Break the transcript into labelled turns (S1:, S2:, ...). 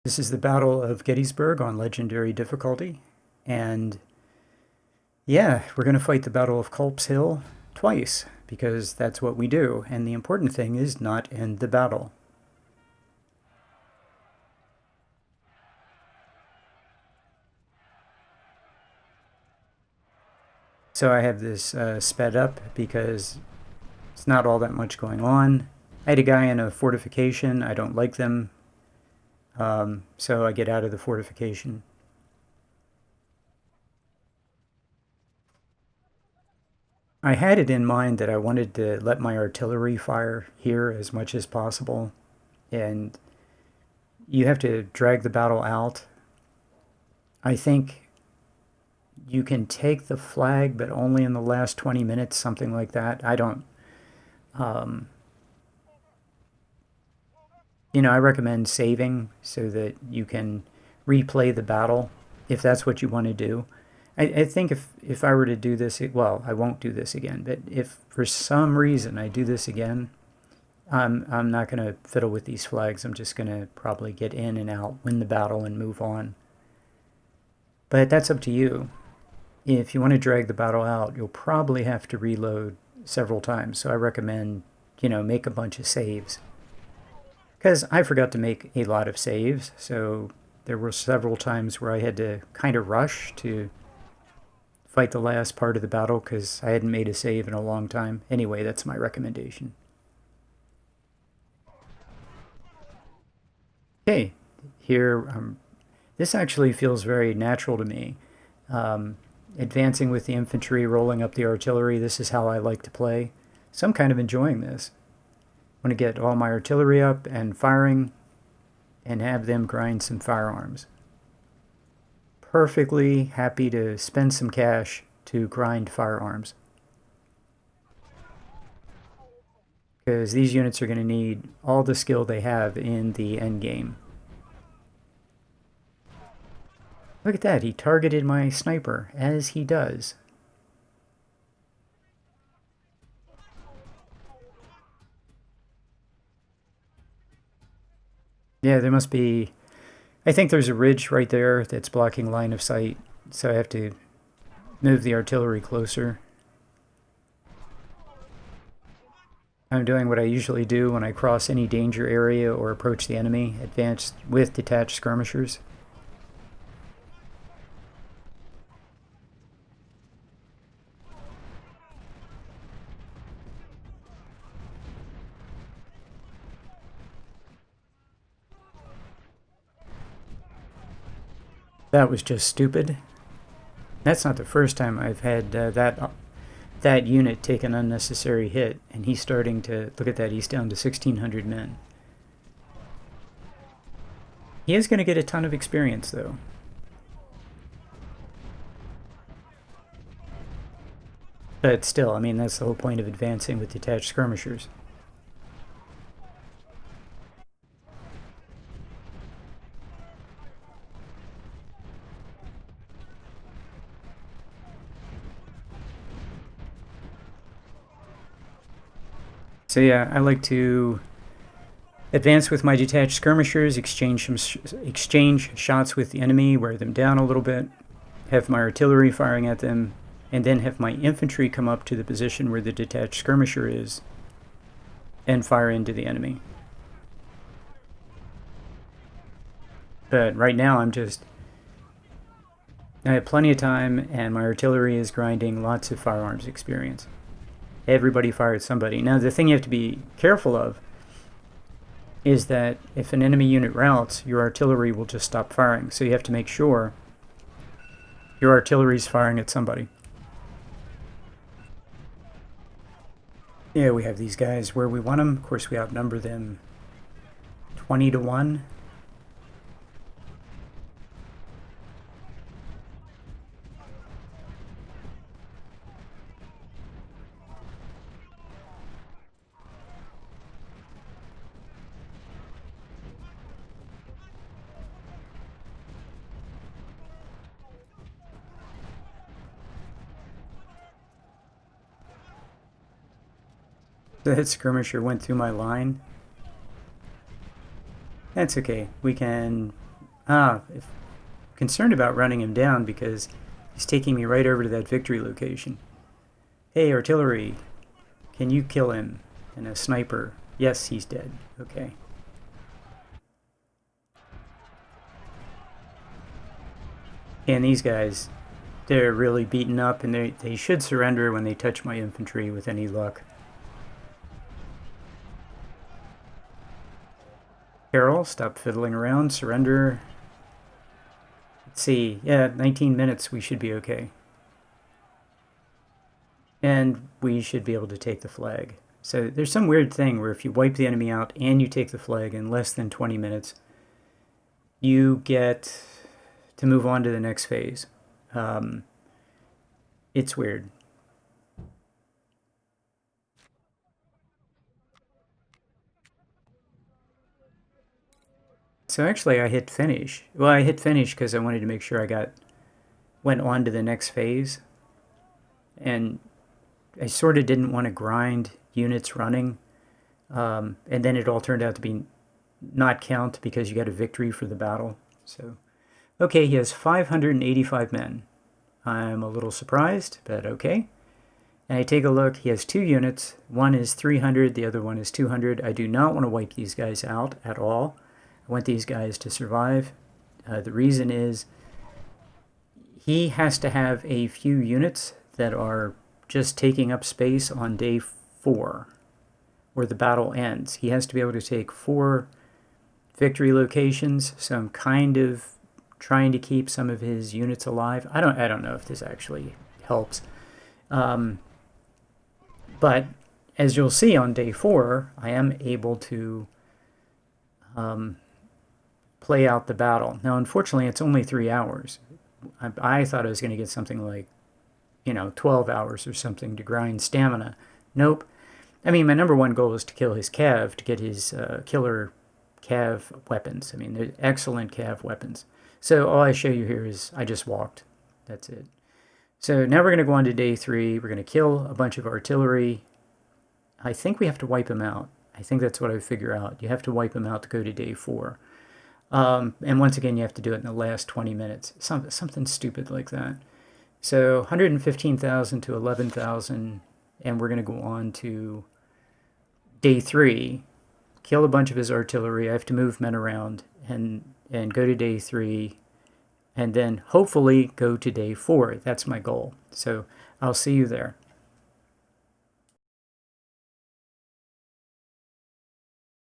S1: This is the Battle of Gettysburg on Legendary difficulty, and yeah, we're going to fight the Battle of Culp's Hill twice, because that's what we do, and the important thing is not end the battle. So I have this sped up because it's not all that much going on. I had a guy in a fortification. I don't like them, so I get out of the fortification. I had it in mind that I wanted to let my artillery fire here as much as possible, and you have to drag the battle out. I think you can take the flag, but only in the last 20 minutes, something like that. I don't, um, I recommend saving so that you can replay the battle if that's what you want to do. I think if I were to do this, well, I won't do this again, but if for some reason I do this again, I'm not going to fiddle with these flags. I'm just going to probably get in and out, win the battle, and move on. But that's up to you. If you want to drag the battle out, you'll probably have to reload several times. So I recommend, make a bunch of saves. Because I forgot to make a lot of saves, so there were several times where I had to kind of rush to fight the last part of the battle because I hadn't made a save in a long time. Anyway, that's my recommendation. Okay, here, this actually feels very natural to me. Advancing with the infantry, rolling up the artillery, this is how I like to play. So I'm kind of enjoying this. I want to get all my artillery up and firing and have them grind some firearms. Perfectly happy to spend some cash to grind firearms. Because these units are going to need all the skill they have in the end game. Look at that, he targeted my sniper, as he does. Yeah, there must be... I think there's a ridge right there that's blocking line of sight, so I have to move the artillery closer. I'm doing what I usually do when I cross any danger area or approach the enemy, advance with detached skirmishers. That was just stupid. That's not the first time I've had that unit take an unnecessary hit, and he's starting to... Look at that, he's down to 1,600 men. He is going to get a ton of experience, though. But still, I mean, that's the whole point of advancing with detached skirmishers. So yeah, I like to advance with my detached skirmishers, exchange shots with the enemy, wear them down a little bit, have my artillery firing at them, and then have my infantry come up to the position where the detached skirmisher is and fire into the enemy. But right now I have plenty of time, and my artillery is grinding lots of firearms experience. Everybody fired somebody. Now, the thing you have to be careful of is that if an enemy unit routs, your artillery will just stop firing. So you have to make sure your artillery is firing at somebody. Yeah, we have these guys where we want them. Of course, we outnumber them 20 to 1. The hit skirmisher went through my line. That's okay. We can If concerned about running him down because he's taking me right over to that victory location. Hey, artillery, can you kill him? And a sniper. Yes, he's dead. Okay. And these guys, they're really beaten up, and they should surrender when they touch my infantry with any luck. Carol, stop fiddling around, surrender. Let's see, yeah, 19 minutes, we should be okay. And we should be able to take the flag. So there's some weird thing where if you wipe the enemy out and you take the flag in less than 20 minutes, you get to move on to the next phase. It's weird. So actually I hit finish. Well, I hit finish because I wanted to make sure I went on to the next phase. And I sort of didn't want to grind units running. And then it all turned out to be not count because you got a victory for the battle. So, okay, he has 585 men. I'm a little surprised, but okay. And I take a look, he has 2 units. One is 300, the other one is 200. I do not want to wipe these guys out at all. I want these guys to survive. The reason is he has to have a few units that are just taking up space on day 4, where the battle ends. He has to be able to take 4 victory locations, so I'm kind of trying to keep some of his units alive. I don't know if this actually helps. But as you'll see on day 4, I am able to play out the battle. Now, unfortunately, it's only 3 hours. I thought I was going to get something like, 12 hours or something to grind stamina. Nope. I mean, my number one goal is to kill his cav, to get his killer cav weapons. I mean, they're excellent cav weapons. So all I show you here is I just walked. That's it. So now we're going to go on to day 3. We're going to kill a bunch of artillery. I think we have to wipe them out. I think that's what I figure out. You have to wipe them out to go to day 4. And once again, you have to do it in the last 20 minutes. Something stupid like that. So 115,000 to 11,000, and we're going to go on to day 3. Kill a bunch of his artillery. I have to move men around and go to day 3, and then hopefully go to day 4. That's my goal. So I'll see you there.